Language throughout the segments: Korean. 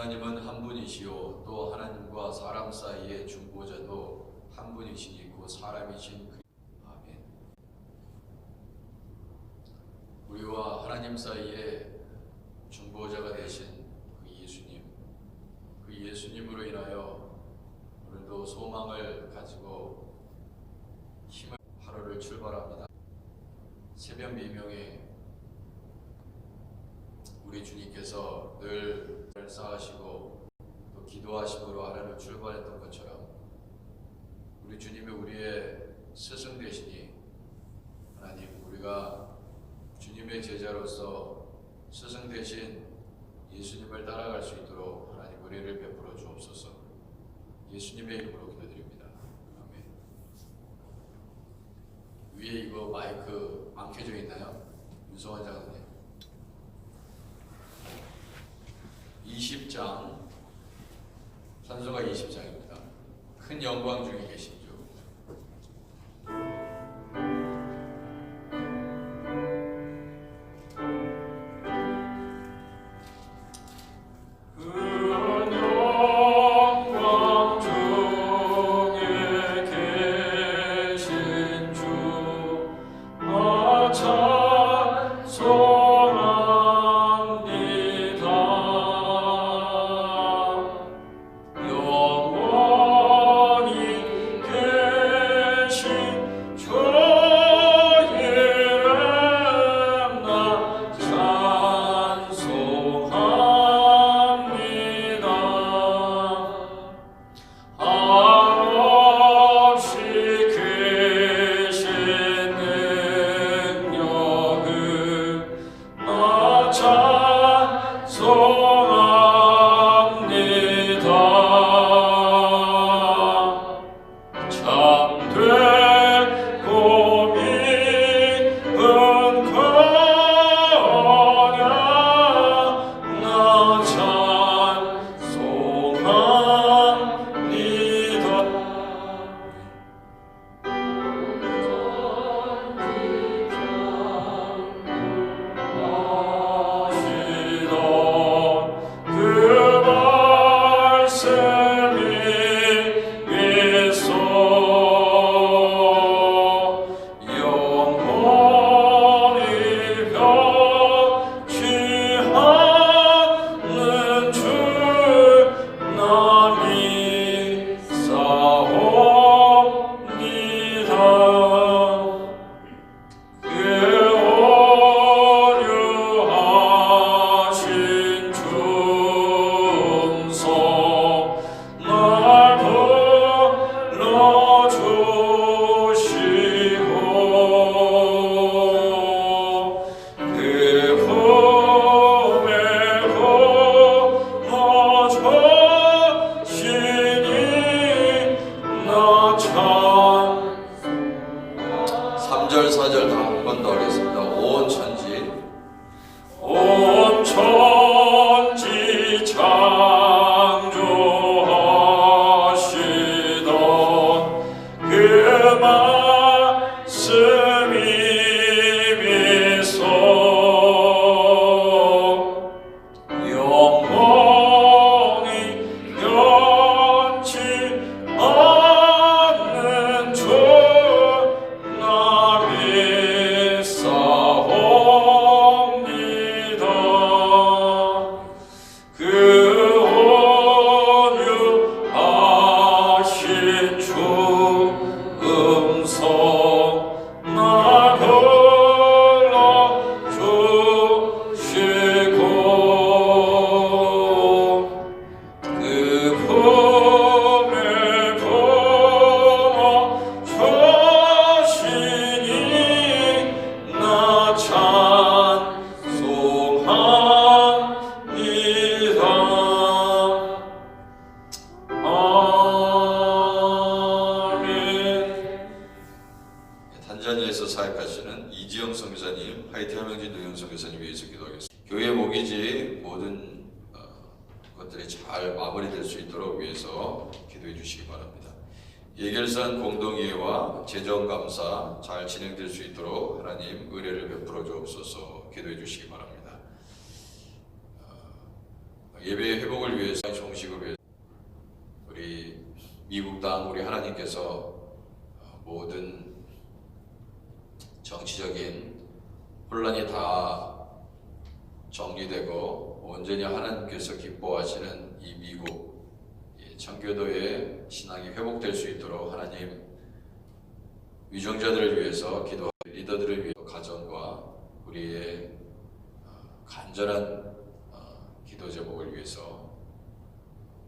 하나님은 한 분이시요 또 하나님과 사람 사이의 중보자도 한 분이시니 곧 사람이신 그 아멘. 우리와 하나님 사이에 중보자가 되신 그 예수님으로 인하여 오늘도 소망을 가지고 힘을 하루를 출발합니다. 새벽 미명에 우리 주님께서 늘 쌓으시고 또 기도하심으로 하루를 출발했던 것처럼 우리 주님이 우리의 스승 되시니 하나님, 우리가 주님의 제자로서 스승 되신 예수님을 따라갈 수 있도록 하나님 은혜를 베풀어 주옵소서. 예수님의 이름으로 기도드립니다. 아멘. 위에 이거 마이크 안 켜져 있나요? 윤성환 장로님. 20장, 찬송가 20장입니다. 큰 영광 중에 계신 주. 단자니아에서 사역하시는 이지영 선교사님, 하이티 함영진 노영 선교사님 위해서 기도하겠습니다. 교회 목이지 모든 것들이 잘 마무리될 수 있도록 위해서 기도해 주시기 바랍니다. 예결산 공동회의와 재정감사 잘 진행될 수 있도록 하나님 은혜를 베풀어 주옵소서. 기도해 주시기 바랍니다. 예배의 회복을 위해서, 종식을 위해서 우리 미국 땅 우리 하나님께서 모든 정치적인 혼란이 다 정리되고 온전히 하나님께서 기뻐하시는 이 미국 청교도의 신앙이 회복될 수 있도록 하나님 위정자들을 위해서 기도하고 리더들을 위해 가정과 우리의 간절한 기도 제목을 위해서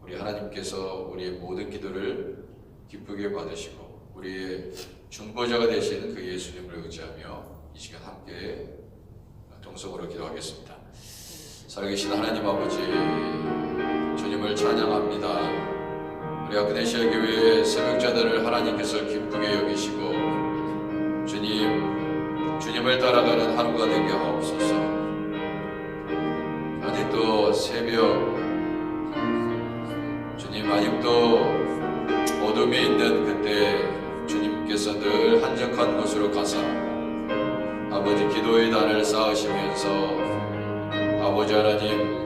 우리 하나님께서 우리의 모든 기도를 기쁘게 받으시고 우리의 중보자가 되시는 그 예수님을 의지하며 이 시간 함께 동성으로 기도하겠습니다. 살아계신 하나님 아버지, 주님을 찬양합니다. 우리 아크네시아 교회의 새벽자들을 하나님께서 기쁘게 여기시고 주님을 따라가는 하루가 되게 하옵소서. 아직도 새벽, 주님 아직도 어둠이 있는 그때 주님께서 늘 한적한 곳으로 가서 아버지 기도의 단을 쌓으시면서 아버지 하나님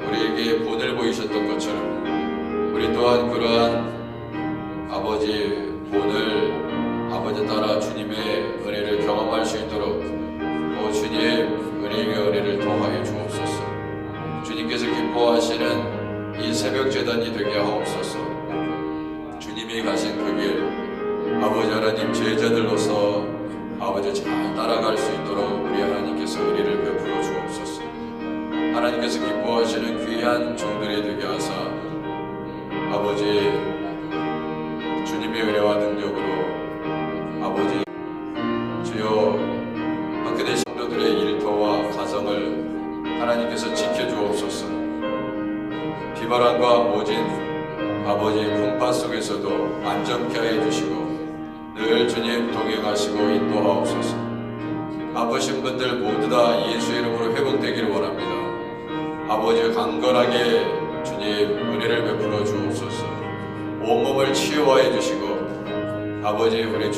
우리에게 본을 보이셨던 것처럼 우리 또한 그러한 아버지 본을 아버지 따라 주님의 은혜를 경험할 수 있도록 주님 은혜를 더하여 주옵소서. 주님께서 기뻐하시는 이 새벽 제단이 되게 하옵소서. 주님이 가신 그 길 아버지 하나님 제자들로서 아버지 잘 따라갈 수 있도록 우리 하나님께서 은혜를 베풀어 주옵소서. 하나님께서 기뻐하시는 귀한 종들이 되게 하사 아버지 주님의 은혜와 능력으로 아버지 주여 박근혜 성도들의 일터와 가정을 하나님께서 지켜주옵소서. 비바람과 모진 아버지 풍파 속에서도 안전케 하여 주시고 늘 주님 동행하시고 인도하옵소서. 아프신 분들 모두 다 예수의 이름으로 회복되기를 원합니다. 아버지 강건하게 주님 은혜를 베풀어 주옵소서. 온몸을 치유하여 주시고 아버지 우리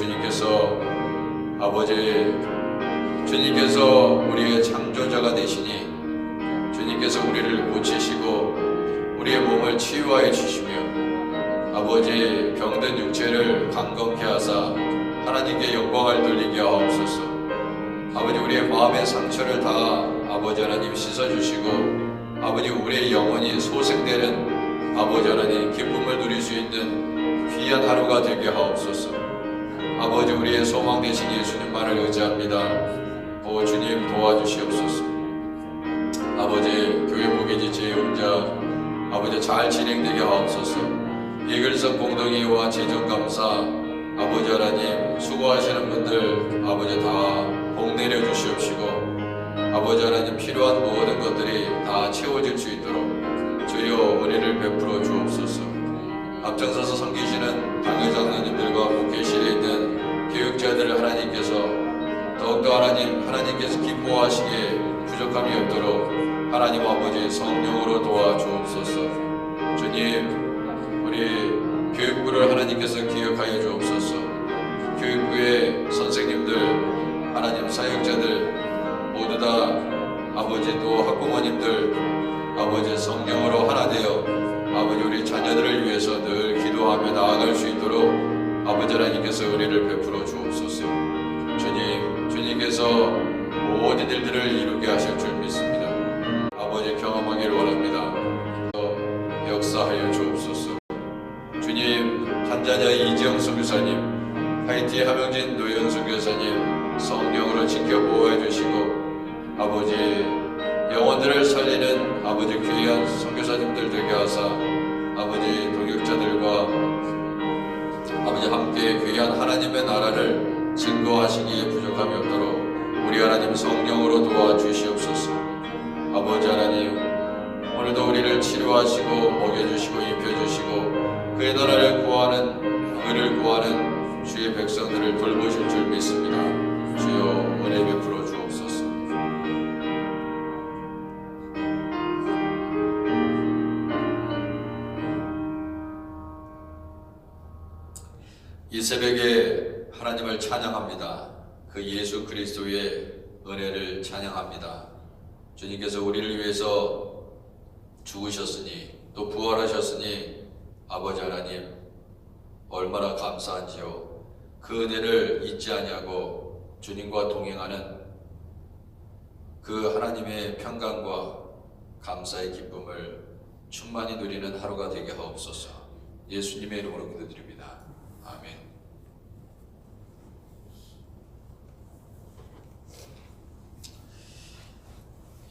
주님께서 우리의 창조자가 되시니 주님께서 우리를 고치시고 우리의 몸을 치유하여 주시며 아버지 병든 육체를 강건케 하사 하나님께 영광을 돌리게 하옵소서. 아버지 우리의 마음의 상처를 다 아버지 하나님 씻어주시고 아버지 우리의 영혼이 소생되는 아버지 하나님 기쁨을 누릴 수 있는 귀한 하루가 되게 하옵소서. 아버지 우리의 소망 되신 예수님만을 의지합니다. 주님 도와주시옵소서. 아버지 교회 목회지 재용자 아버지 잘 진행되게 하옵소서. 예글성 공동회의와 재정감사 아버지 하나님 수고하시는 분들 아버지 다 복 내려 주시옵시고 아버지 하나님 필요한 모든 것들이 다 채워질 수 있도록 주여 은혜를 베풀어 주옵소서. 앞장서서 섬기시는 당회장님들과 목회실에 있는 교육자들을 하나님께서 더욱더 하나님께서 기뻐하시기에 부족함이 없도록 하나님 아버지 성령으로 도와주옵소서. 주님 우리 교육부를 하나님께서 기억하여 주옵소서. 교육부의 선생님들 하나님 사역자들 모두 다 아버지 또 학부모님들 아버지 성령으로 하나 되어 아버지 우리 자녀들을 위해서 늘 기도하며 나아갈 수 있도록 아버지 하나님께서 은혜를 베풀어 주옵소서. 주님께서 모든 일들을 이루게 하실 줄 믿습니다. 아버지 경험하기를 원합니다. 역사하여 주옵소서. 주님 한자냐 이지영 선교사님 하이티 하명진 노영 선교사님 성령으로 지켜 보호해 주시고 아버지 영혼들을 살리는 아버지 귀한 선교사님들 되게 하사 아버지 동역자들과 아버지 함께 귀한 하나님의 나라를 증거하시기에 부족함이 없도록 우리 하나님 성령으로 도와주시옵소서. 아버지 하나님 오늘도 우리를 치료하시고 먹여주시고 입혀주시고 그의 나라를 구하는 의를 구하는 주의 백성들을 돌보실 줄 믿습니다. 주여 은혜 베풀어 주옵소서. 이 새벽에 하나님을 찬양합니다. 그 예수 그리스도의 은혜를 찬양합니다. 주님께서 우리를 위해서 죽으셨으니 또 부활하셨으니 아버지 하나님 얼마나 감사한지요. 그 은혜를 잊지 아니하고 주님과 동행하는 그 하나님의 평강과 감사의 기쁨을 충만히 누리는 하루가 되게 하옵소서. 예수님의 이름으로 기도드립니다. 아멘.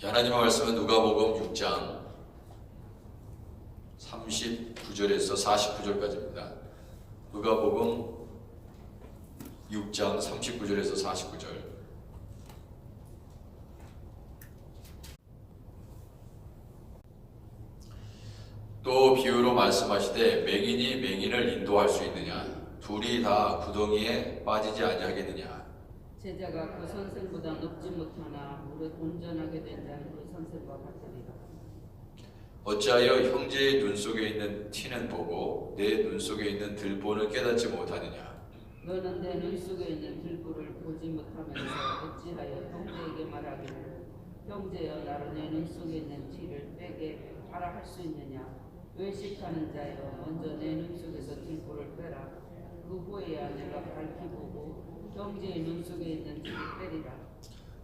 하나님의 말씀은 누가복음 6장 39절에서 49절까지입니다. 누가복음 6장 39절에서 49절. 또 비유로 말씀하시되 맹인이 맹인을 인도할 수 있느냐? 둘이 다 구덩이에 빠지지 아니하겠느냐? 제자가 그 선생보다 높지 못하나 무릇 온전하게 된 자는 그 선생과 같으리라. 어찌하여 형제의 눈 속에 있는 티는 보고 내 눈 속에 있는 들보는 깨닫지 못하느냐? 너는 내 눈 속에 있는 들보를 보지 못하면서 어찌하여 형제에게 말하기를 형제여 나로 내 눈 속에 있는 티를 빼게 하라 할 수 있느냐? 외식하는 자여 먼저 내 눈 속에서 들보를 빼라. 그 후에야 내가 밝히 보고 형제의 눈 속에 있는 티를 빼리라.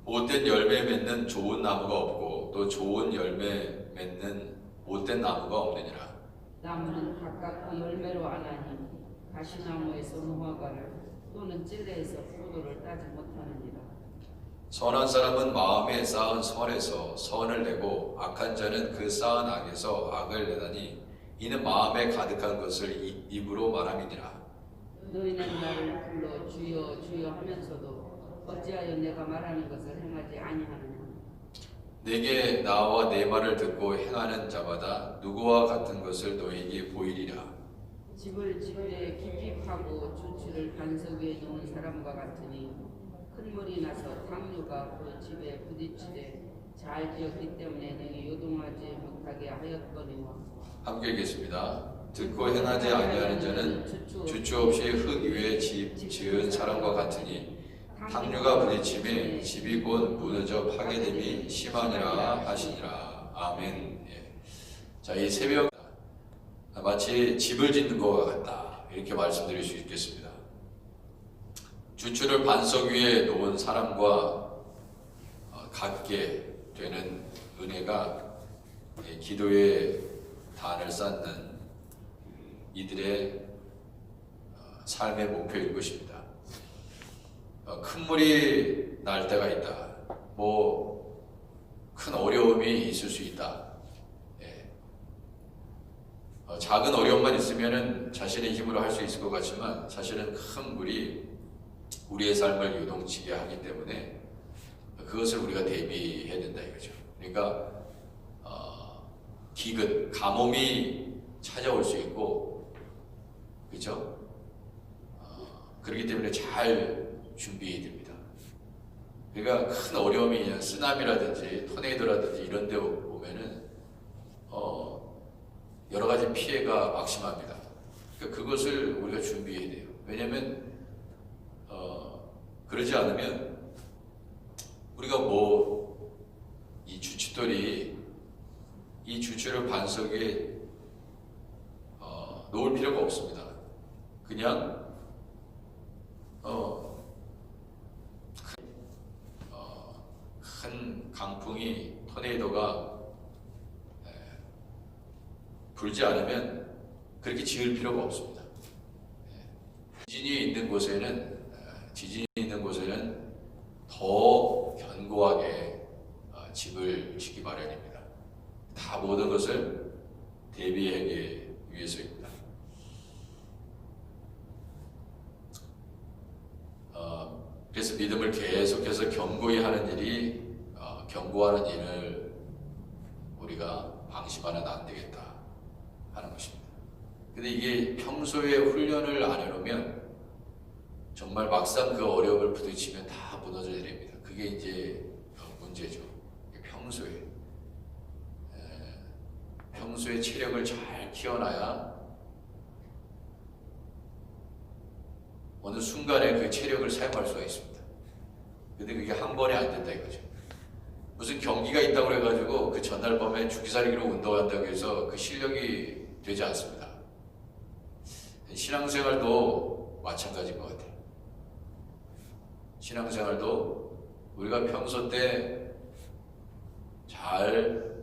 못된 열매 맺는 좋은 나무가 없고 또 좋은 열매 맺는 못된 나무가 없느니라. 나무는 각각 그 열매로 아나니 가시나무에서 무화과를 또는 찔레에서 포도를 따지 못하느니라. 선한 사람은 마음에 쌓은 선에서 선을 내고 악한 자는 그 쌓은 악에서 악을 내다니 이는 마음에 가득한 것을 입으로 말함이니라. 너희는 나를 불러 주여 주여 하면서도 어찌하여 내가 말하는 것을 행하지 아니하느냐. 내게 나와 내 말을 듣고 행하는 자마다 누구와 같은 것을 너희에게 보이리라. 집을 집에 깊이 파고 주추를 반석 위에 놓은 사람과 같으니 큰 물이 나서 당류가 그 집에 부딪히되 잘 지었기 때문에 능히 요동하지 못하게 하였거니와. 함께 읽겠습니다. 듣고 행하지 아니하는 자는 주추 없이 흙 위에 집 지은 사람과 같으니 당류가 부딪힘에 집이 곧 무너져 파괴됨이 심하니라 하시니라. 아멘. 예. 자, 이 새벽 마치 집을 짓는 것과 같다, 이렇게 말씀드릴 수 있겠습니다. 주추를 반석 위에 놓은 사람과 같게 되는 은혜가 기도의 단을 쌓는 이들의 삶의 목표일 것입니다. 큰 물이 날 때가 있다. 큰 어려움이 있을 수 있다. 작은 어려움만 있으면 자신의 힘으로 할 수 있을 것 같지만 사실은 큰 물이 우리의 삶을 요동치게 하기 때문에 그것을 우리가 대비해야 된다 이거죠. 그러니까 기근, 가뭄이 찾아올 수 있고, 그렇죠? 그렇기 때문에 잘 준비해야 됩니다. 그러니까 큰 어려움이 쓰나미라든지 토네이도라든지 이런 데 보면은 여러 가지 피해가 막심합니다. 그러니까 그것을 우리가 준비해야 돼요. 왜냐하면 그러지 않으면 우리가 이 주춧돌이 이 주추를 반석에 놓을 필요가 없습니다. 그냥 큰 강풍이 토네이도가 불지 않으면 그렇게 지을 필요가 없습니다. 지진이 있는 곳에는 더 견고하게 집을 짓기 마련입니다. 다 모든 것을 대비하기 위해서입니다. 그래서 믿음을 계속해서 견고히 하는 일이 견고하는 일을 우리가 방심하면 안 되겠다 하는 것입니다. 근데 이게 평소에 훈련을 안 해놓으면 정말 막상 그 어려움을 부딪히면 다 무너져야 됩니다. 그게 이제 문제죠. 평소에 체력을 잘 키워놔야 어느 순간에 그 체력을 사용할 수가 있습니다. 근데 그게 한 번에 안 된다 이거죠. 무슨 경기가 있다고 그래가지고 그 전날 밤에 죽기살기로 운동한다고 해서 그 실력이 되지 않습니다. 신앙생활도 마찬가지인 것 같아요. 신앙생활도 우리가 평소 때 잘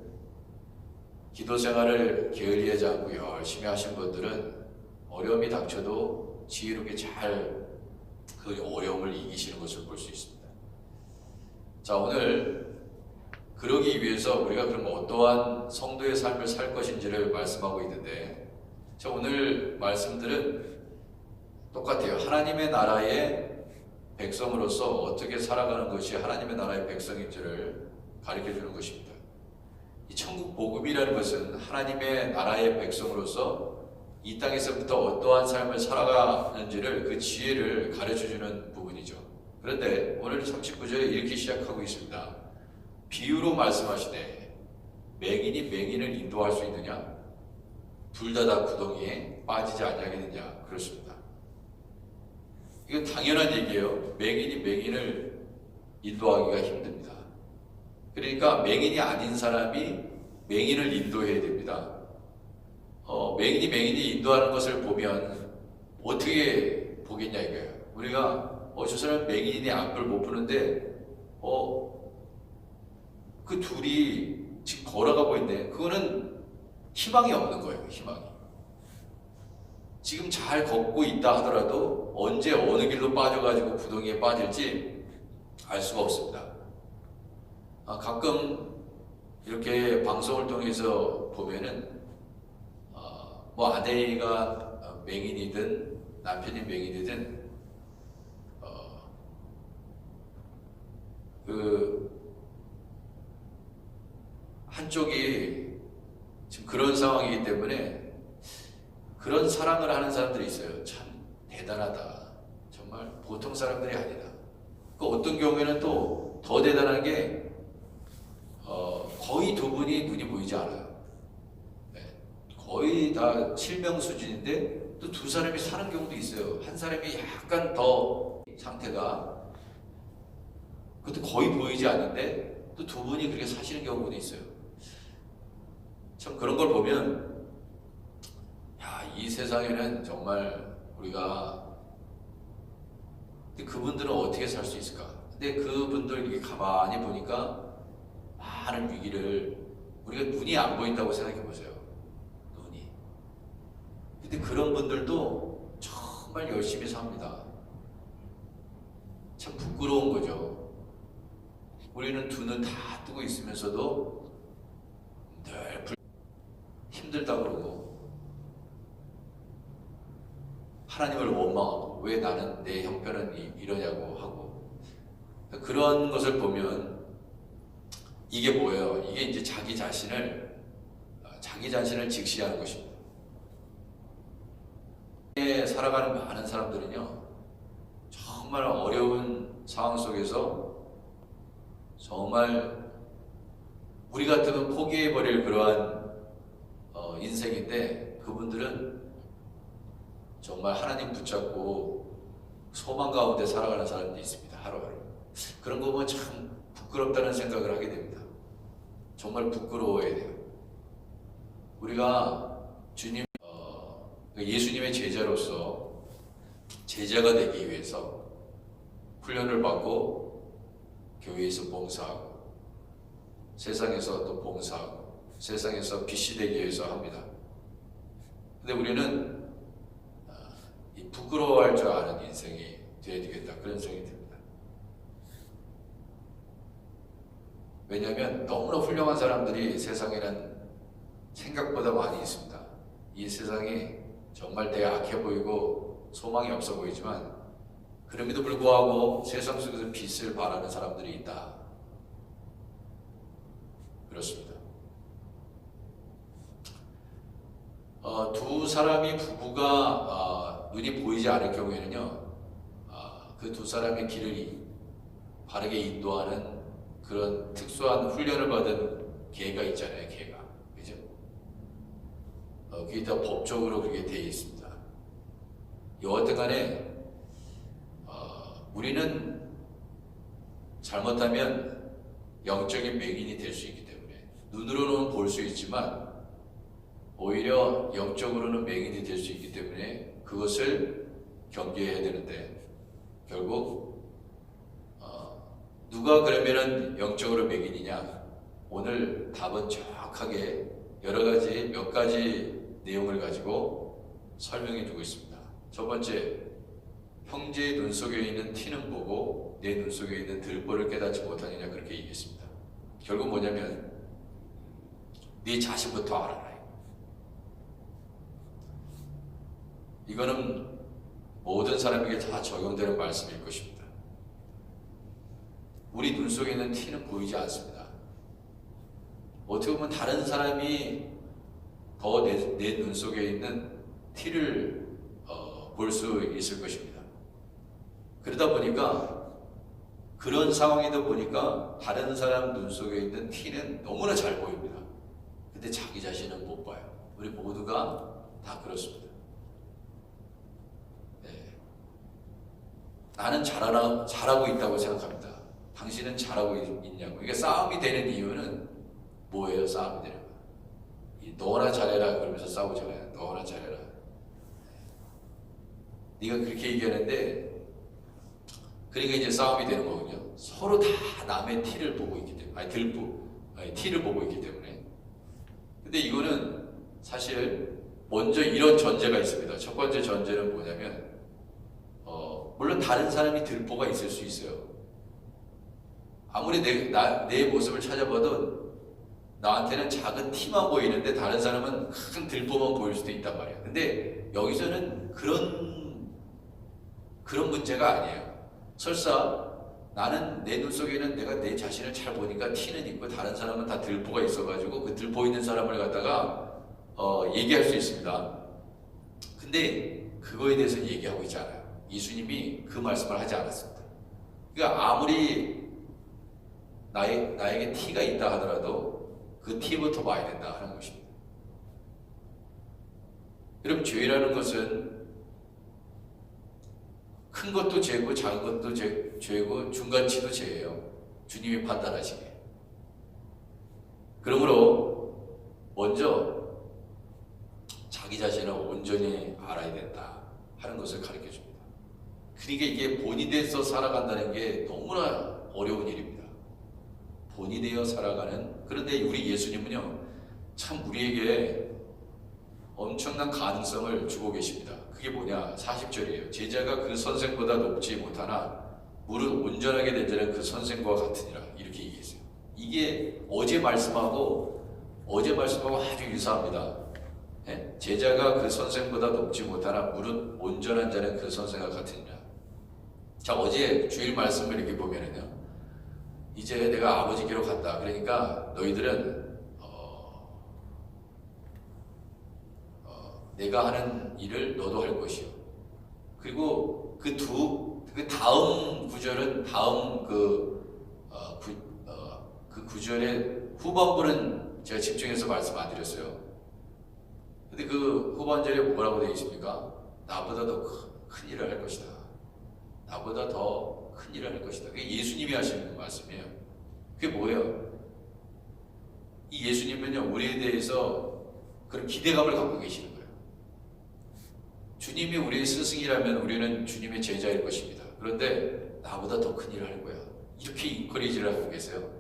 기도생활을 게을리하지 않고 열심히 하신 분들은 어려움이 닥쳐도 지혜롭게 잘 그 어려움을 이기시는 것을 볼 수 있습니다. 자, 오늘 그러기 위해서 우리가 그럼 어떠한 성도의 삶을 살 것인지를 말씀하고 있는데, 자, 오늘 말씀들은 똑같아요. 하나님의 나라의 백성으로서 어떻게 살아가는 것이 하나님의 나라의 백성인지를 가르쳐 주는 것입니다. 이 천국 복음이라는 것은 하나님의 나라의 백성으로서 이 땅에서부터 어떠한 삶을 살아가는지를 그 지혜를 가르쳐 주는 부분이죠. 그런데 오늘 39절에 이렇게 시작하고 있습니다. 비유로 말씀하시되 맹인이 맹인을 인도할 수 있느냐? 둘 다 구덩이에 빠지지 아니하겠느냐? 그렇습니다. 이건 당연한 얘기예요. 맹인이 맹인을 인도하기가 힘듭니다. 그러니까 맹인이 아닌 사람이 맹인을 인도해야 됩니다. 맹인이 인도하는 것을 보면 어떻게 보겠냐 이거예요. 우리가 저 사람 맹인이 앞을 못 보는데 그 둘이 지금 걸어가고 있네. 그거는 희망이 없는 거예요. 희망이. 지금 잘 걷고 있다 하더라도 언제 어느 길로 빠져가지고 구덩이에 빠질지 알 수가 없습니다. 가끔 이렇게 방송을 통해서 보면은 뭐 아내가 맹인이든 남편이 맹인이든 그 한쪽이 지금 그런 상황이기 때문에 그런 사랑을 하는 사람들이 있어요. 참 대단하다. 정말 보통 사람들이 아니다. 그 어떤 경우에는 또 더 대단한 게 거의 두 분이 눈이 보이지 않아요. 네. 거의 다 실명 수준인데 또 두 사람이 사는 경우도 있어요. 한 사람이 약간 더 상태가 그것도 거의 보이지 않는데 또 두 분이 그렇게 사시는 경우도 있어요. 참 그런 걸 보면 이 세상에는 정말 우리가 그분들은 어떻게 살 수 있을까? 근데 그분들 이렇게 가만히 보니까 많은 위기를 우리가 눈이 안 보인다고 생각해 보세요. 눈이. 근데 그런 분들도 정말 열심히 삽니다. 참 부끄러운 거죠. 우리는 두 눈 다 뜨고 있으면서도 늘 힘들다 그러고 하나님을 원망하고 왜 나는 내 형편은 이러냐고 하고 그런 것을 보면 이게 뭐예요? 이게 이제 자기 자신을 직시하는 것입니다. 살아가는 많은 사람들은요 정말 어려운 상황 속에서 정말 우리 같으면 포기해버릴 그러한 인생인데 그분들은 정말 하나님 붙잡고 소망 가운데 살아가는 사람들이 있습니다. 하루하루. 그런 거 보면 참 부끄럽다는 생각을 하게 됩니다. 정말 부끄러워야 돼요. 우리가 예수님의 제자로서 제자가 되기 위해서 훈련을 받고 교회에서 봉사하고 세상에서 또 봉사하고 세상에서 빛이 되기 위해서 합니다. 근데 우리는 부끄러워할 줄 아는 인생이 되어야 되겠다 그런 생각이 듭니다. 왜냐하면 너무나 훌륭한 사람들이 세상에는 생각보다 많이 있습니다. 이 세상이 정말 되게 악해 보이고 소망이 없어 보이지만 그럼에도 불구하고 세상 속에서 빛을 발하는 사람들이 있다. 그렇습니다. 두 사람이 부부가 눈이 보이지 않을 경우에는요, 그 두 사람의 길을 바르게 인도하는 그런 특수한 훈련을 받은 계가 있잖아요, 계가. 그죠? 그게 다 법적으로 그렇게 되어 있습니다. 여하튼 간에, 우리는 잘못하면 영적인 맹인이 될 수 있기 때문에 눈으로는 볼 수 있지만 오히려 영적으로는 맹인이 될 수 있기 때문에 그것을 경계해야 되는데 결국 누가 그러면은 영적으로 맹인이냐? 오늘 답은 정확하게 여러 가지 몇 가지 내용을 가지고 설명해 주고 있습니다. 첫 번째, 형제의 눈 속에 있는 티는 보고 내 눈 속에 있는 들보를 깨닫지 못하느냐 그렇게 얘기했습니다. 결국 뭐냐면 네 자신부터 알아라. 이거는 모든 사람에게 다 적용되는 말씀일 것입니다. 우리 눈 속에 있는 티는 보이지 않습니다. 어떻게 보면 다른 사람이 더 내 눈 속에 있는 티를 볼 수 있을 것입니다. 그러다 보니까 그런 상황이다 보니까 다른 사람 눈 속에 있는 티는 너무나 잘 보입니다. 근데 자기 자신은 못 봐요. 우리 모두가 다 그렇습니다. 나는 잘하고 있다고 생각합니다. 당신은 잘하고 있냐고. 이게 싸움이 되는 이유는 뭐예요? 싸움이 되는 거. 너나 잘해라 그러면서 싸우잖아요. 너나 잘해라. 네가 그렇게 얘기하는데 그러니까 이제 싸움이 되는 거군요. 서로 다 남의 티를 보고 있기 때문에, 티를 보고 있기 때문에. 근데 이거는 사실 먼저 이런 전제가 있습니다. 첫 번째 전제는 뭐냐면 물론 다른 사람이 들보가 있을 수 있어요. 아무리 내 모습을 찾아봐도 나한테는 작은 티만 보이는데 다른 사람은 큰 들보만 보일 수도 있단 말이에요. 근데 여기서는 그런 문제가 아니에요. 설사 나는 내 눈 속에는 내가 내 자신을 잘 보니까 티는 있고 다른 사람은 다 들보가 있어가지고 그 들보 있는 사람을 갖다가 얘기할 수 있습니다. 근데 그거에 대해서 얘기하고 있지 않아요. 예수님이 그 말씀을 하지 않았습니다. 그러니까 아무리 나에게 티가 있다 하더라도 그 티부터 봐야 된다 하는 것입니다. 여러분, 죄라는 것은 큰 것도 죄고 작은 것도 죄고 중간치도 죄예요. 주님이 판단하시기에. 그러므로 먼저 자기 자신을 온전히 알아야 된다 하는 것을 가르쳐 줍니다. 그러니까 이게 본이 돼서 살아간다는 게 너무나 어려운 일입니다. 본이 되어 살아가는. 그런데 우리 예수님은요, 참 우리에게 엄청난 가능성을 주고 계십니다. 그게 뭐냐? 40절이에요. 제자가 그 선생보다 높지 못하나 무릇 온전하게 된 자는 그 선생과 같으니라. 이렇게 얘기했어요. 이게 어제 말씀하고 아주 유사합니다. 제자가 그 선생보다 높지 못하나 무릇 온전한 자는 그 선생과 같으니라. 자, 어제 주일 말씀을 이렇게 보면은요, 이제 내가 아버지께로 간다. 그러니까 너희들은 내가 하는 일을 너도 할 것이요. 그리고 그 다음 구절은 그 구절의 후반부는 제가 집중해서 말씀 안 드렸어요. 근데 그 후반절에 뭐라고 되어 있습니까? 나보다 더 큰 일을 할 것이다. 나보다 더 큰 일을 할 것이다. 그게 예수님이 하시는 말씀이에요. 그게 뭐예요? 이 예수님은요, 우리에 대해서 그런 기대감을 갖고 계시는 거예요. 주님이 우리의 스승이라면 우리는 주님의 제자일 것입니다. 그런데 나보다 더 큰 일을 할 거야. 이렇게 인커리지를 하고 계세요.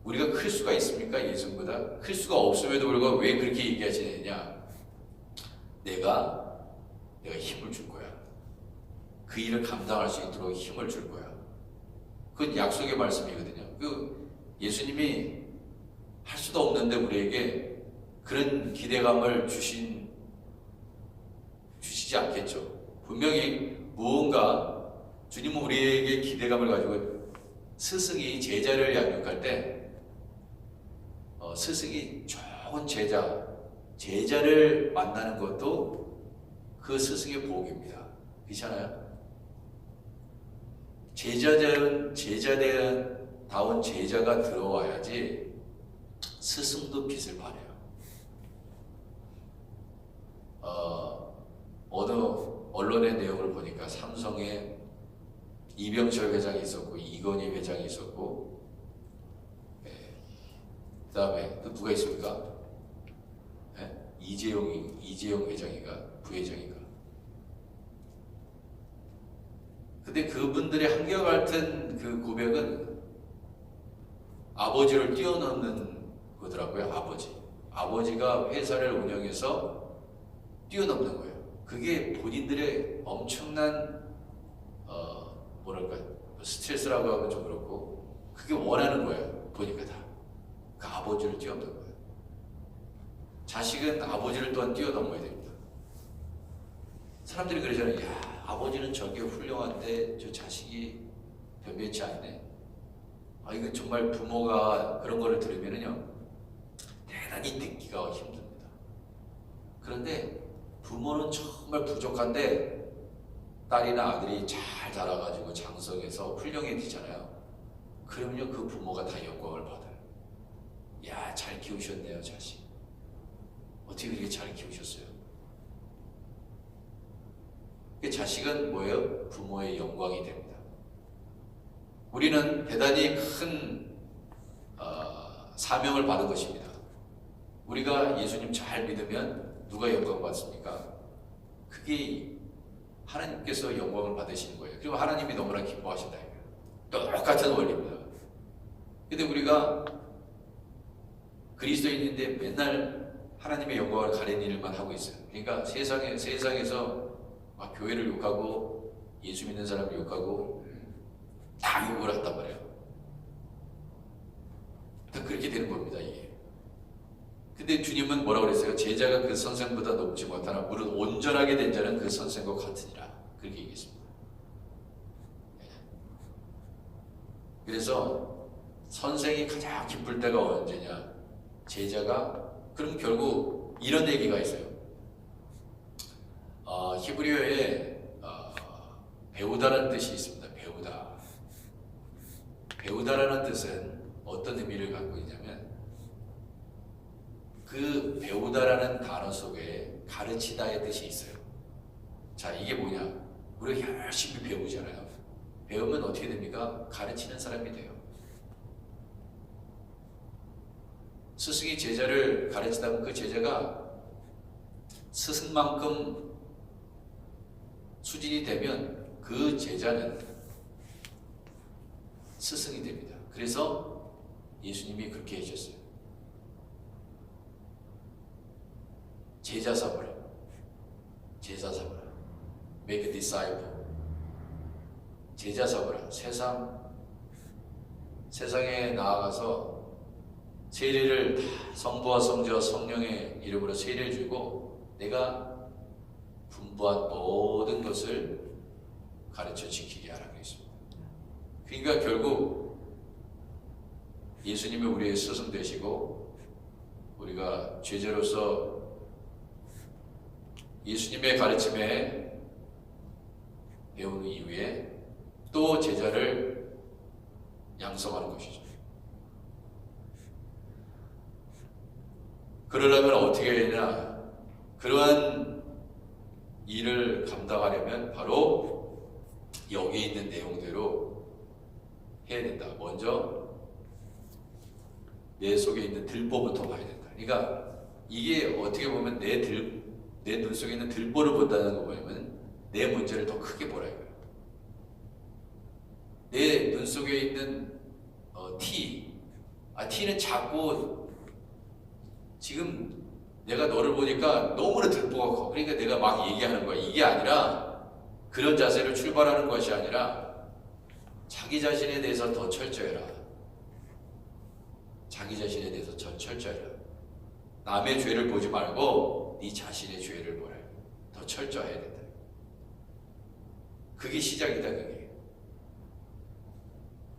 우리가 클 수가 있습니까? 예수보다? 클 수가 없음에도 불구하고 왜 그렇게 얘기하시느냐? 내가 힘을 줄 거야. 그 일을 감당할 수 있도록 힘을 줄 거야. 그건 약속의 말씀이거든요. 예수님이 할 수도 없는데 우리에게 그런 기대감을 주시지 않겠죠. 분명히 무언가 주님은 우리에게 기대감을 가지고 스승이 제자를 양육할 때 스승이 좋은 제자를 만나는 것도 그 스승의 복입니다. 그렇잖아요? 제자다운 제자가 들어와야지 스승도 빛을 발해요. 어느 언론의 내용을 보니까 삼성에 이병철 회장이 있었고 이건희 회장이 있었고 다음에 또 누가 있습니까? 예? 이재용 회장인가 부회장인가? 근데 그분들의 한결같은 그 고백은 아버지를 뛰어넘는 거더라고요. 아버지가 회사를 운영해서 뛰어넘는 거예요. 그게 본인들의 엄청난 뭐랄까 스트레스라고 하면 좀 그렇고 그게 원하는 거예요. 보니까 다 그 아버지를 뛰어넘는 거예요. 자식은 아버지를 또한 뛰어넘어야 됩니다. 사람들이 그러잖아요. 야, 아버지는 저게 훌륭한데 저 자식이 변변치 않네. 아, 이거 정말 부모가 그런 거를 들으면은요 대단히 듣기가 힘듭니다. 그런데 부모는 정말 부족한데 딸이나 아들이 잘 자라가지고 장성해서 훌륭해지잖아요. 그러면요 그 부모가 다 영광을 받아요. 야, 잘 키우셨네요 자식. 어떻게 그렇게 잘 키우셨어요? 그 자식은 뭐예요? 부모의 영광이 됩니다. 우리는 대단히 큰 사명을 받은 것입니다. 우리가 예수님 잘 믿으면 누가 영광 받습니까? 그게 하나님께서 영광을 받으시는 거예요. 그리고 하나님이 너무나 기뻐하신다. 똑같은 원리입니다. 근데 우리가 그리스도인인데 맨날 하나님의 영광을 가리는 일만 하고 있어요. 그러니까 세상에서 막 교회를 욕하고 예수 믿는 사람을 욕하고 다 욕을 한단 말이에요. 다 그렇게 되는 겁니다, 이게. 근데 주님은 뭐라고 그랬어요? 제자가 그 선생보다 높지 못하나 무릇 온전하게 된 자는 그 선생과 같으니라. 그렇게 얘기했습니다. 그래서 선생이 가장 기쁠 때가 언제냐? 제자가 그럼 결국 이런 얘기가 있어요. 히브리어에 배우다라는 뜻이 있습니다. 배우다라는 뜻은 어떤 의미를 갖고 있냐면 그 배우다라는 단어 속에 가르치다의 뜻이 있어요. 자, 이게 뭐냐? 우리가 열심히 배우잖아요. 배우면 어떻게 됩니까? 가르치는 사람이 돼요. 스승이 제자를 가르치다 보면 그 제자가 스승만큼 수준이 되면 그 제자는 스승이 됩니다. 그래서 예수님이 그렇게 해주셨어요. 제자 삼으라. Make a disciple. 제자 삼으라. 세상에 나아가서 세례를 다 성부와 성자와 성령의 이름으로 세례를 주고 내가 분부한 모든 것을 가르쳐 지키게 하라고 했습니다. 그러니까 결국 예수님이 우리의 스승 되시고 우리가 제자로서 예수님의 가르침에 배운 이후에 또 제자를 양성하는 것이죠. 그러려면 어떻게 해야 되냐? 그러한 일을 감당하려면 바로 여기에 있는 내용대로 해야 된다. 먼저 내 속에 있는 들보부터 봐야 된다. 그러니까 이게 어떻게 보면 내 눈 속에 있는 들보를 본다는 거 뭐냐면 내 문제를 더 크게 보라 이거예요. 내 눈 속에 있는 T는 작고 지금 내가 너를 보니까 너무나 들보가 커. 그러니까 내가 막 얘기하는 거야. 이게 아니라 그런 자세로 출발하는 것이 아니라 자기 자신에 대해서 더 철저해라. 자기 자신에 대해서 더 철저해라. 남의 죄를 보지 말고 네 자신의 죄를 보라. 더 철저해야 된다. 그게 시작이다. 그게.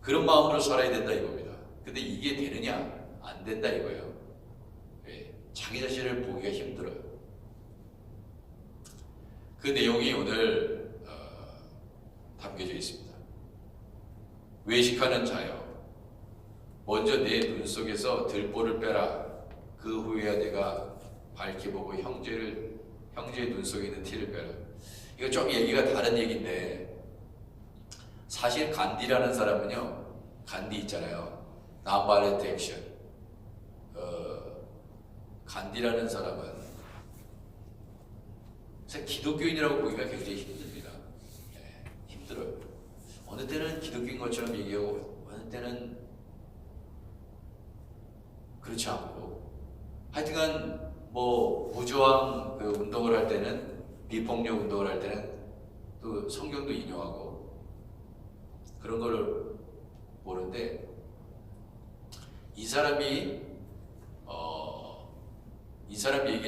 그런 마음으로 살아야 된다 이겁니다. 근데 이게 되느냐? 안 된다 이거예요. 자기 자신을 보기가 힘들어요. 그 내용이 오늘 담겨져 있습니다. 외식하는 자여, 먼저 내 눈 속에서 들보를 빼라. 그 후에야 내가 밝히 보고 형제의 눈 속에 있는 티를 빼라. 이거 좀 얘기가 다른 얘기인데 사실 간디라는 사람은요, 간디 있잖아요. Non-violent action. 간디라는 사람은 사실 기독교인이라고 보기가 굉장히 힘듭니다. 힘들어요. 어느 때는 기독교인 것처럼 얘기하고 어느 때는 그렇지 않고, 하여튼간 뭐 무저항 그 운동을 할 때는, 비폭력 운동을 할 때는 또 성경도 인용하고 그런 걸 보는데, 이 사람 얘기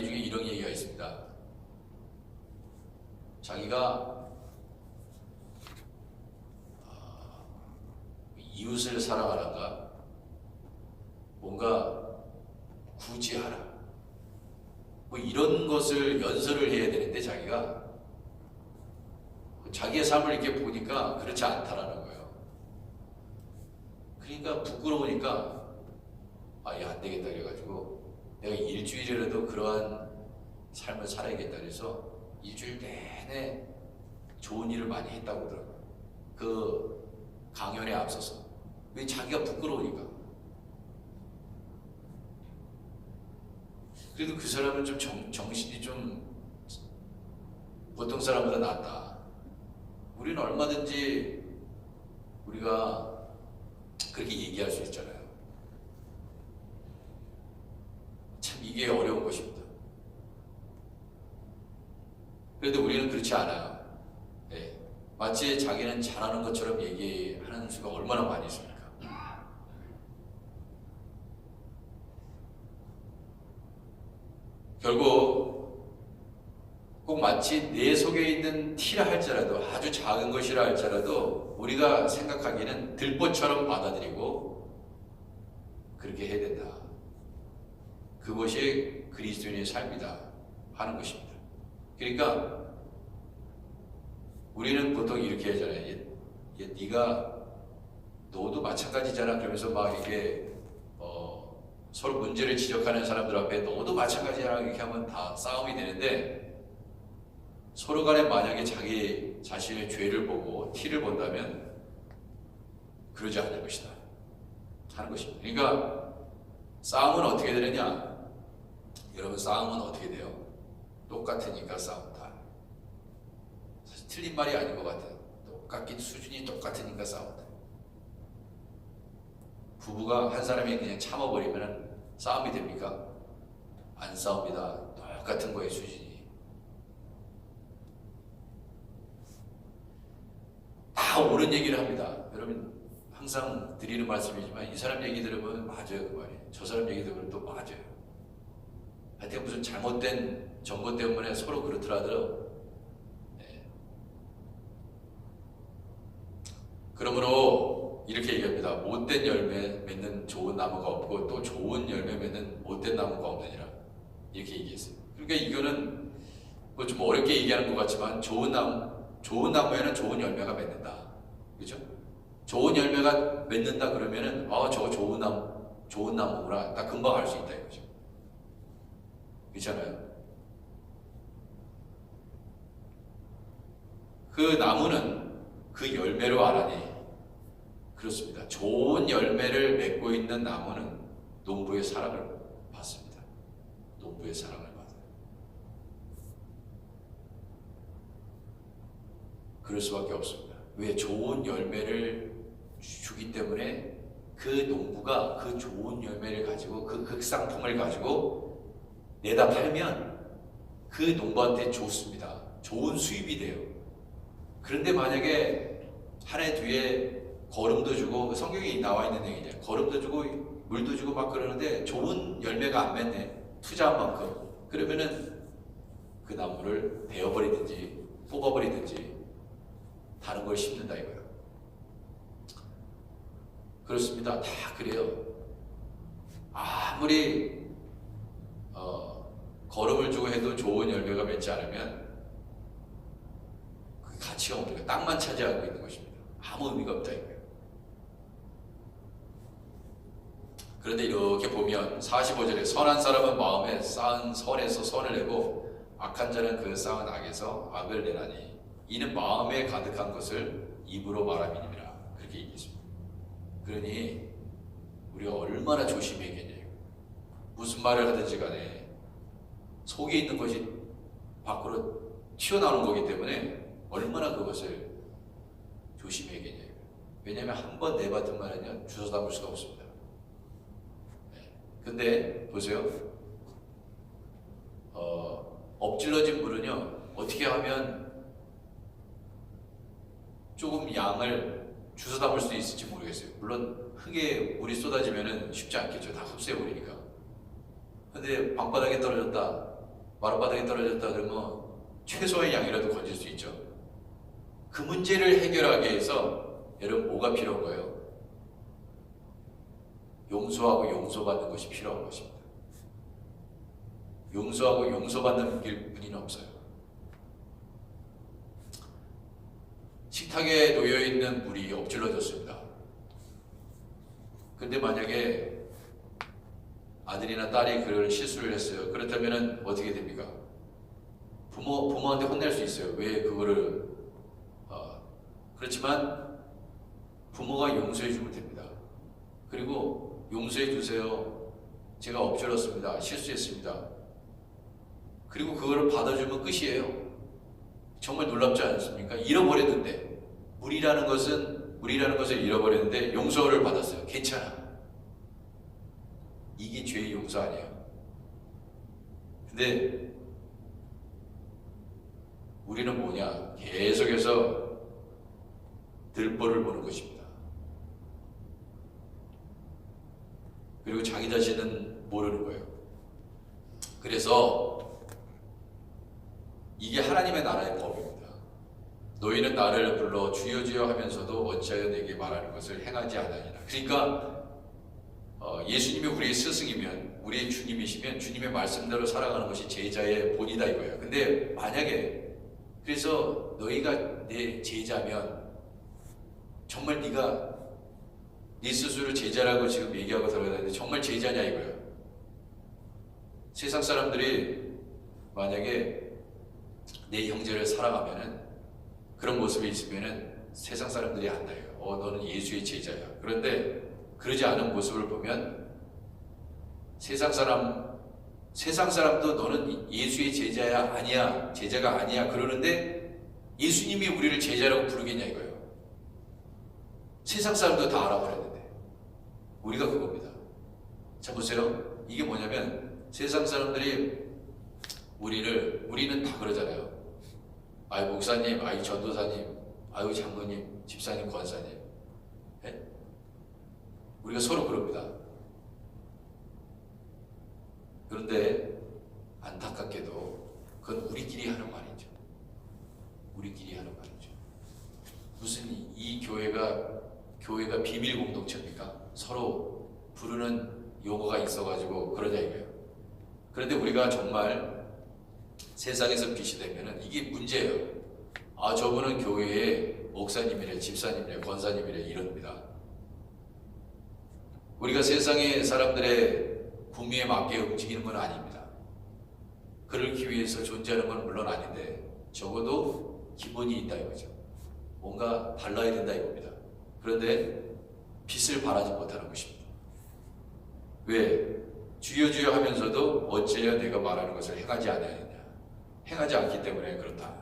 중에 이런 얘기가 있습니다. 자기가 이웃을 사랑하는가, 뭔가 구제하라, 뭐 이런 것을 연설을 해야 되는데 자기가 자기의 삶을 이렇게 보니까 그렇지 않다라는 거예요. 그러니까 부끄러우니까 이게 안 되겠다 그래가지고 내가 일주일이라도 그러한 삶을 살아야겠다 그래서 일주일 내내 좋은 일을 많이 했다고 그러더라고요. 그 강연에 앞서서. 왜? 자기가 부끄러우니까. 그래도 그 사람은 좀 정신이 좀 보통 사람보다 낫다. 우리는 얼마든지 우리가 그렇게 얘기할 수 있잖아요. 참 이게 어려운 것입니다. 그래도 우리는 그렇지 않아요. 네. 마치 자기는 잘하는 것처럼 얘기하는 수가 얼마나 많이 있습니까? 결국 꼭 마치 내 속에 있는 티라 할지라도, 아주 작은 것이라 할지라도 우리가 생각하기에는 들보처럼 받아들이고 그렇게 해야 된다. 그것이 그리스도인의 삶이다 하는 것입니다. 그러니까 우리는 보통 이렇게 하잖아요. 네가 너도 마찬가지잖아. 그러면서 막 이렇게 서로 문제를 지적하는 사람들 앞에 너도 마찬가지야 이렇게 하면 다 싸움이 되는데, 서로 간에 만약에 자기 자신의 죄를 보고 티를 본다면 그러지 않을 것이다 하는 것입니다. 그러니까 싸움은 어떻게 되느냐? 여러분, 싸움은 어떻게 돼요? 똑같으니까 싸운다. 사실 틀린 말이 아닌 것 같아요. 수준이 똑같으니까 싸운다. 부부가 한 사람이 그냥 참아버리면 싸움이 됩니까? 안 싸웁니다. 똑같은 거예요, 수준이. 다 옳은 얘기를 합니다. 여러분, 항상 드리는 말씀이지만 이 사람 얘기 들으면 맞아요, 그 말이에요. 저 사람 얘기 들으면 또 맞아요. 하여튼 무슨 잘못된 정보 때문에 서로 그렇더라도, 그러므로 이렇게 얘기합니다. 못된 열매 맺는 좋은 나무가 없고 또 좋은 열매 맺는 못된 나무가 없느니라, 이렇게 얘기했어요. 그러니까 이거는 뭐 좀 어렵게 얘기하는 것 같지만 좋은 나무에는 좋은 열매가 맺는다, 그렇죠? 좋은 열매가 맺는다 그러면은 저거 좋은 나무구나, 나 금방 알 수 있다 이거죠. 그렇잖아요. 그 나무는 그 열매로 알아니. 그렇습니다. 좋은 열매를 맺고 있는 나무는 농부의 사랑을 받습니다. 농부의 사랑을 받아요. 그럴 수밖에 없습니다. 왜? 좋은 열매를 주기 때문에 그 농부가 그 좋은 열매를 가지고, 그 극상품을 가지고 내다 팔면 그 농부한테 좋습니다. 좋은 수입이 돼요. 그런데 만약에 한 해 뒤에 거름도 주고, 성경에 나와 있는 얘기죠. 거름도 주고 물도 주고 막 그러는데 좋은 열매가 안 맺네, 투자한 만큼. 그러면은 그 나무를 베어버리든지 뽑아버리든지 다른 걸 심는다 이거예요. 그렇습니다. 다 그래요. 아무리 거름을 주고 해도 좋은 열매가 맺지 않으면 그 가치가 없는, 땅만 차지하고 있는 것입니다. 아무 의미가 없다 이거예요. 그런데 이렇게 보면 45절에 선한 사람은 마음에 쌓은 선에서 선을 내고 악한 자는 그 쌓은 악에서 악을 내나니 이는 마음에 가득한 것을 입으로 말함이니라, 그렇게 얘기했습니다. 그러니 우리가 얼마나 조심해야겠냐. 무슨 말을 하든지 간에 속에 있는 것이 밖으로 튀어나오는 거기 때문에 얼마나 그것을 조심해야겠냐. 왜냐하면 한 번 내뱉은 말은요 주워 담을 수가 없습니다. 근데 보세요. 엎질러진 물은요 어떻게 하면 조금 양을 주워 담을 수 있을지 모르겠어요. 물론 흙에 물이 쏟아지면은 쉽지 않겠죠. 다 흡수해버리니까. 근데 방바닥에 떨어졌다, 마룻바닥에 떨어졌다 그러면 최소의 양이라도 건질 수 있죠. 그 문제를 해결하기 위해서 여러분 뭐가 필요한 거예요? 용서하고 용서받는 것이 필요한 것입니다. 용서하고 용서받는 길 뿐이는 없어요. 식탁에 놓여있는 물이 엎질러졌습니다. 근데 만약에 아들이나 딸이 그런 실수를 했어요. 그렇다면 어떻게 됩니까? 부모한테 혼낼 수 있어요. 왜 그거를 그렇지만 부모가 용서해 주면 됩니다. 그리고 용서해 주세요. 제가 엎질렀습니다. 실수했습니다. 그리고 그거를 받아주면 끝이에요. 정말 놀랍지 않습니까? 잃어버렸는데 물이라는 것을 잃어버렸는데 용서를 받았어요. 괜찮아. 이게 죄의 용서 아니에요. 근데 우리는 뭐냐? 계속해서 들보를 보는 것입니다. 그리고 자기 자신은 모르는 거예요. 그래서 이게 하나님의 나라의 법입니다. 너희는 나를 불러 주여 주여 하면서도 어찌하여 내게 말하는 것을 행하지 않으리라. 그러니까 예수님이 우리의 스승이면, 우리의 주님이시면 주님의 말씀대로 살아가는 것이 제자의 본이다 이거예요. 근데 만약에 그래서 너희가 내 제자면 정말 네가 네 스스로 제자라고 지금 얘기하고 들어가는데 정말 제자냐 이거예요. 세상 사람들이 만약에 내 형제를 사랑하면은 그런 모습이 있으면은 세상 사람들이 안다요. 너는 예수의 제자야. 그런데 그러지 않은 모습을 보면 세상 사람도 너는 예수의 제자야 아니야, 제자가 아니야 그러는데 예수님이 우리를 제자라고 부르겠냐 이거예요. 세상 사람도 다 알아버렸는데 우리가 그겁니다. 자 보세요. 이게 뭐냐면 세상 사람들이 우리는 다 그러잖아요. 아이 목사님, 아이 전도사님, 아유 장로님, 집사님, 권사님. 네? 우리가 서로 그럽니다. 그런데 안타깝게도 그건 우리끼리 하는 말이죠. 우리끼리 하는 말이죠. 무슨 이 교회가 비밀 공동체입니까? 서로 부르는 용어가 있어가지고 그러냐 이거예요. 그런데 우리가 정말 세상에서 빛이 되면은 이게 문제예요. 저분은 교회의 목사님이래, 집사님이래, 권사님이래 이럽니다. 우리가 세상의 사람들의 구미에 맞게 움직이는 건 아닙니다. 그러기 위해서 존재하는 건 물론 아닌데 적어도 기본이 있다 이거죠. 뭔가 달라야 된다 이겁니다. 그런데 빛을 발하지 못하는 것입니다. 왜? 주여 주여 하면서도 어찌하여 내가 말하는 것을 행하지 않느냐. 행하지 않기 때문에 그렇다.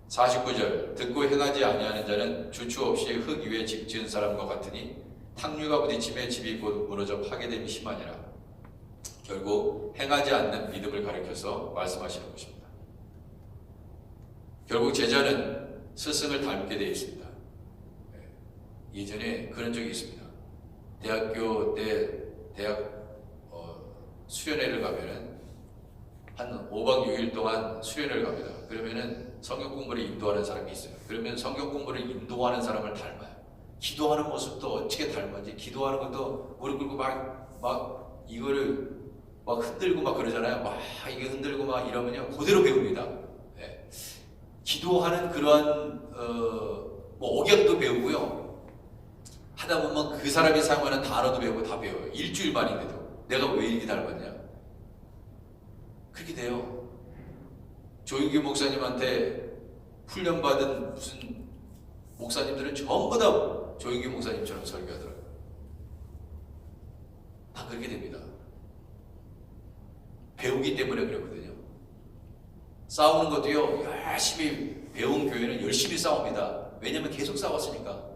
49절 듣고 행하지 아니하는 자는 주추 없이 흙 위에 집 지은 사람과 같으니 탕류가 부딪힘에 집이 곧 무너져 파괴됨이 심하니라. 결국 행하지 않는 믿음을 가리켜서 말씀하시는 것입니다. 결국 제자는 스승을 닮게 되어 있습니다. 예전에 그런 적이 있습니다. 대학교 때 수련회를 가면은 한 5박 6일 동안 수련회를 갑니다. 그러면은 성경 공부를 인도하는 사람이 있어요. 그러면 성경 공부를 인도하는 사람을 닮아요. 기도하는 모습도 어떻게 닮은지, 기도하는 것도 무릎 꿇고 막 이거를 막 흔들고 막 그러잖아요. 막 이게 흔들고 막 이러면요 그대로 배웁니다. 네. 기도하는 그러한 억양도 배우고요. 하다 보면 그 사람이 사용하는 단어도 배우고 다 배워요. 일주일 만인데도 내가 왜 이렇게 닮았냐? 그렇게 돼요. 조윤기 목사님한테 훈련받은 무슨 목사님들은 전부 다 조윤기 목사님처럼 설교하더라고요. 다 그렇게 됩니다. 배우기 때문에 그렇거든요. 싸우는 것도요, 열심히 배운 교회는 열심히 싸웁니다. 왜냐면 계속 싸웠으니까.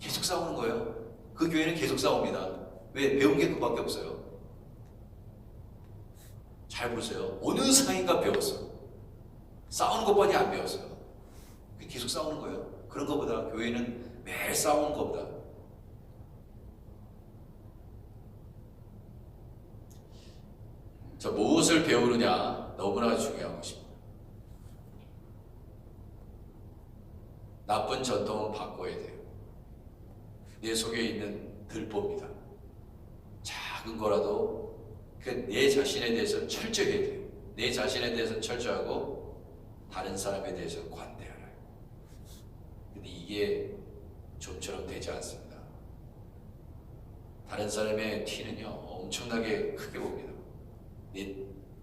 계속 싸우는 거예요. 그 교회는 계속 싸웁니다. 왜? 배운 게 그밖에 없어요. 잘 보세요. 어느 상인가 배웠어. 싸우는 것뿐이 안 배웠어요. 계속 싸우는 거예요. 그런 것보다 교회는 매일 싸우는 것보다. 자, 무엇을 배우느냐 너무나 중요한 것입니다. 나쁜 전통은 바꿔야 돼요. 내 속에 있는 들보입니다. 작은 거라도 내 자신에 대해서 철저해야 돼요. 내 자신에 대해서 철저하고 다른 사람에 대해서 관대하라. 근데 이게 좀처럼 되지 않습니다. 다른 사람의 티는요 엄청나게 크게 봅니다.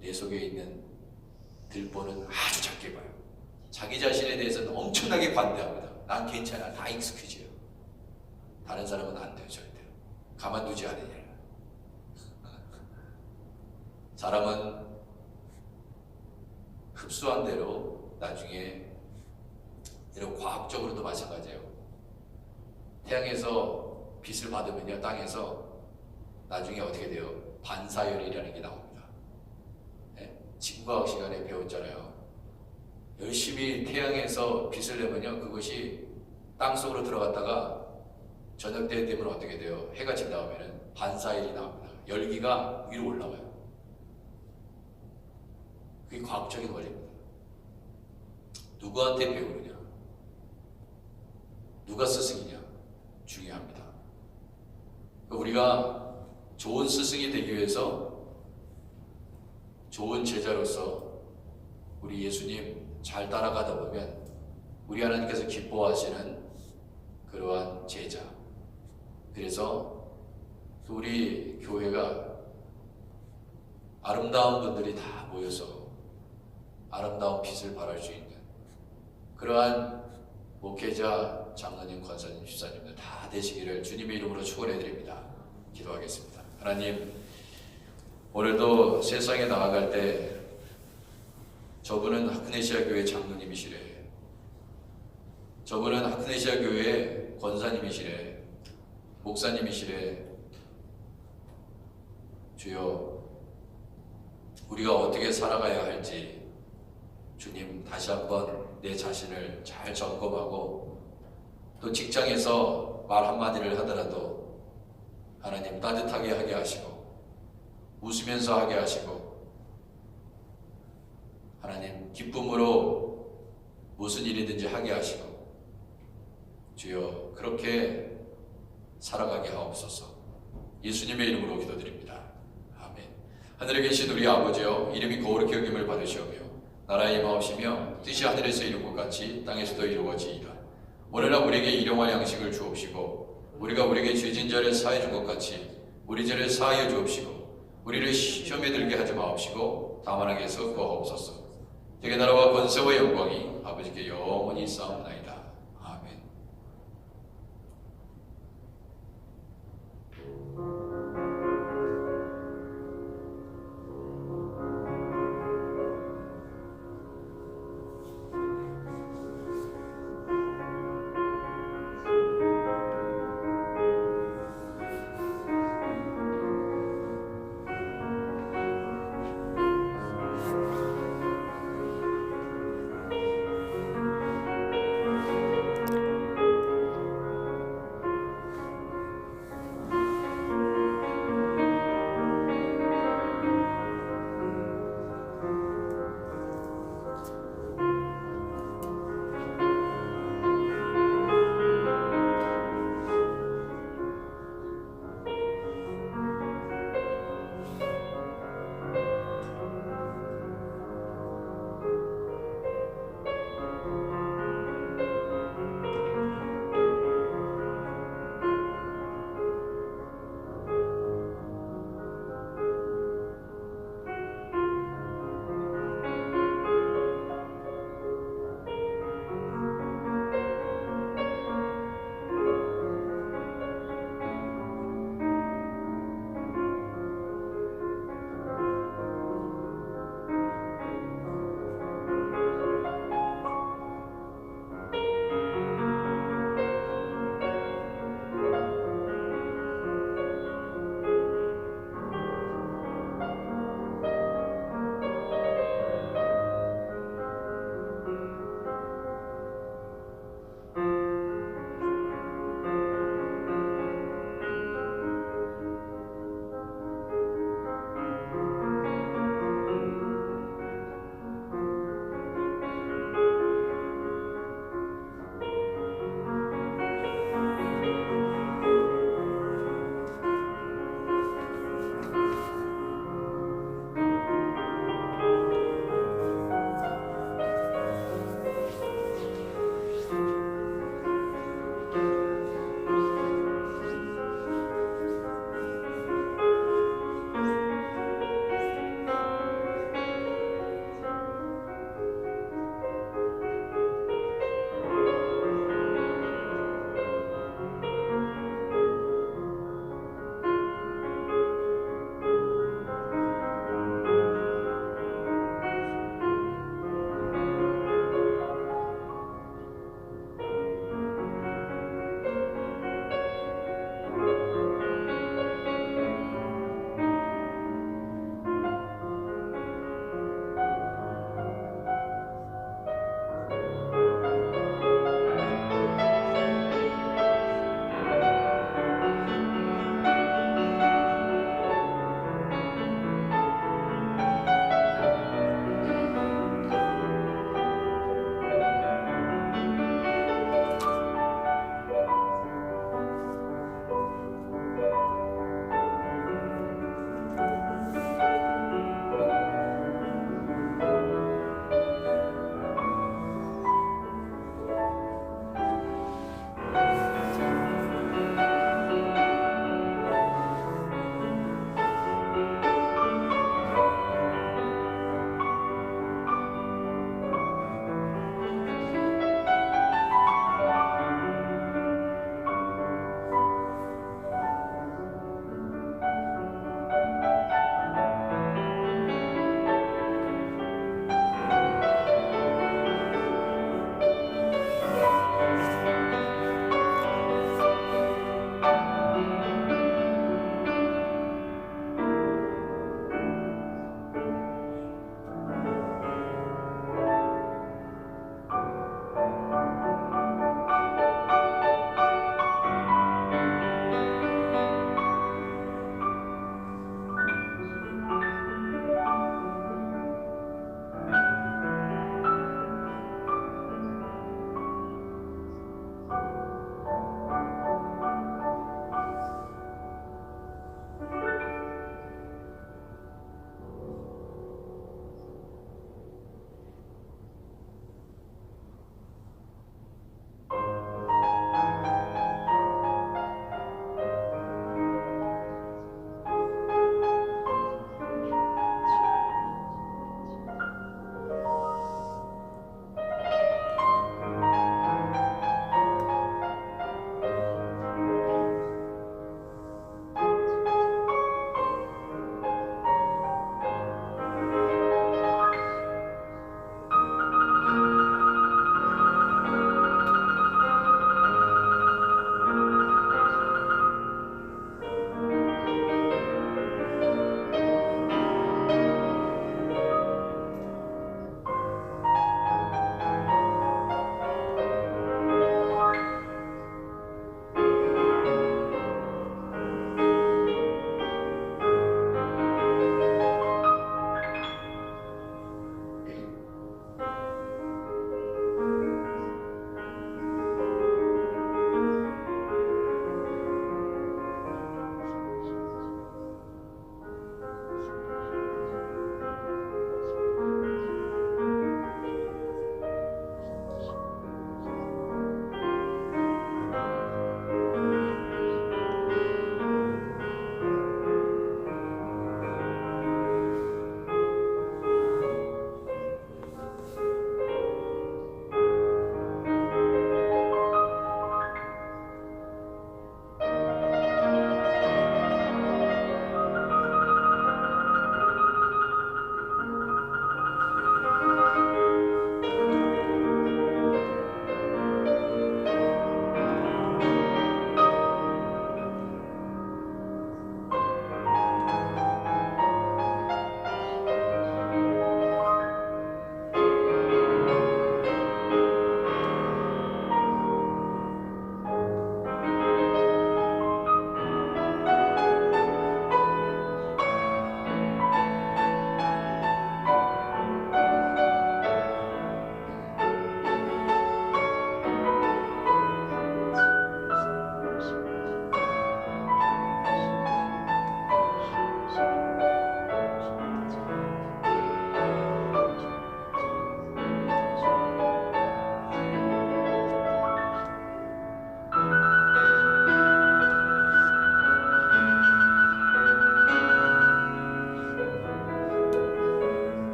내 속에 있는 들보는 아주 작게 봐요. 자기 자신에 대해서는 엄청나게 관대합니다. 난 괜찮아, 다 익스큐즈예요. 다른 사람은 안 돼요, 절대. 가만두지 않으냐. 사람은 흡수한 대로 나중에 이런 과학적으로도 마찬가지예요. 태양에서 빛을 받으면요, 땅에서 나중에 어떻게 돼요? 반사열이라는 게 나옵니다. 네? 지구과학 시간에 배웠잖아요. 열심히 태양에서 빛을 내면요, 그것이 땅 속으로 들어갔다가 저녁 때 되면 어떻게 돼요? 해가 진 다음에는 반사열이 나옵니다. 열기가 위로 올라와요. 그게 과학적인 원리입니다. 누구한테 배우느냐? 누가 스승이냐? 중요합니다. 우리가 좋은 스승이 되기 위해서 좋은 제자로서 우리 예수님 잘 따라가다 보면 우리 하나님께서 기뻐하시는 그러한 제자. 그래서 우리 교회가 아름다운 분들이 다 모여서 아름다운 빛을 발할 수 있는 그러한 목회자, 장로님, 권사님, 집사님들 다 되시기를 주님의 이름으로 축원해 드립니다. 기도하겠습니다. 하나님, 오늘도 세상에 나아갈 때 저분은 하크네시아 교회 장로님이시래. 저분은 하크네시아 교회 권사님이시래. 목사님이시래. 주여, 우리가 어떻게 살아가야 할지 주님 다시 한번 내 자신을 잘 점검하고 또 직장에서 말 한마디를 하더라도 하나님 따뜻하게 하게 하시고 웃으면서 하게 하시고 하나님 기쁨으로 무슨 일이든지 하게 하시고 주여 그렇게 살아가게 하옵소서. 예수님의 이름으로 기도드립니다. 아멘. 하늘에 계신 우리 아버지여, 이름이 거룩히 여김을 받으시오며 나라의 임하옵시며 뜻이 하늘에서 이룬 것 같이 땅에서도 이루어지이다. 오늘날 우리에게 일용할 양식을 주옵시고 우리가 우리에게 죄진 자를 사해 준 것 같이 우리 죄를 사하여 주옵시고 우리를 시험에 들게 하지 마옵시고 다만 하게 해서 구하옵소서. 되게 나라와 권세와 영광이 아버지께 영원히 있사옵나이다.